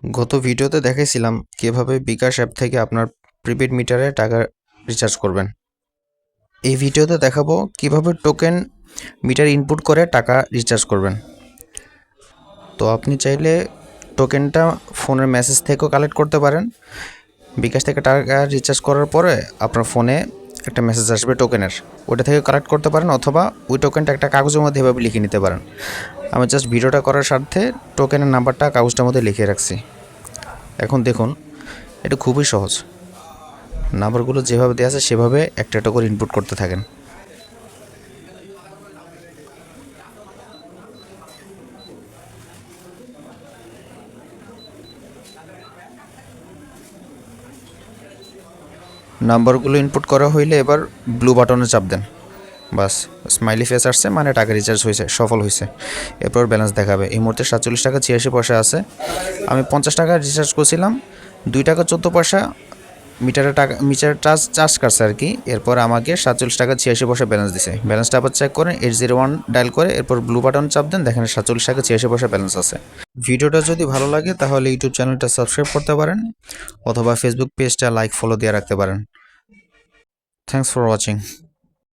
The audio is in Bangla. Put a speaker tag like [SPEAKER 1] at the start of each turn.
[SPEAKER 1] গত ভিডিওতে দেখাইছিলাম কিভাবে বিকাশ অ্যাপ থেকে আপনার প্রিপেড মিটারে টাকা রিচার্জ করবেন। এই ভিডিওতে দেখাবো কিভাবে টোকেন মিটার ইনপুট করে টাকা রিচার্জ করবেন। তো আপনি চাইলে টোকেনটা ফোনের মেসেজ থেকেও কালেক্ট করতে পারেন। বিকাশ থেকে টাকা রিচার্জ করার পরে আপনার ফোনে একটা মেসেজ আসবে টোকেনের, ওটা থেকে কালেক্ট করতে পারেন, অথবা ওই টোকেনটা একটা কাগজের মধ্যে এভাবে লিখে নিতে পারেন। আমি জাস্ট ভিডিওটা করার স্বার্থে টোকেনের নাম্বারটা কাগজটার মধ্যে লিখে রাখছি। এখন দেখুন, এটা খুবই সহজ। নাম্বারগুলো যেভাবে দেওয়া আছে সেভাবে একটা একটা করে ইনপুট করতে থাকেন। নাম্বারগুলো ইনপুট করা হইলে এবার ব্লু বাটনে চাপ দেন। বাস, স্মাইলি ফেস আসছে মানে টাকা রিচার্জ হয়েছে, সফল হয়েছে। এরপর ব্যালেন্স দেখাবে। এই মুহূর্তে 47 টাকা 86 পয়সা আছে। আমি 50 টাকা রিচার্জ করছিলাম, 2 টাকা 14 পয়সা মিটার চার্জ কাটছে আর কি। এরপর আমাকে 47 টাকা 86 পয়সা ব্যালেন্স দিছে। ব্যালেন্সটা আবার চেক করেন, 801 ডায়াল করে এরপর ব্লু বাটন চাপ দেন, দেখেন 47 টাকা 86 পয়সা ব্যালেন্স আছে। ভিডিওটা যদি ভালো লাগে তাহলে ইউটিউব চ্যানেলটা সাবস্ক্রাইব করতে পারেন, অথবা ফেসবুক পেজটা লাইক ফলো দিয়ে রাখতে পারেন। Thanks for watching.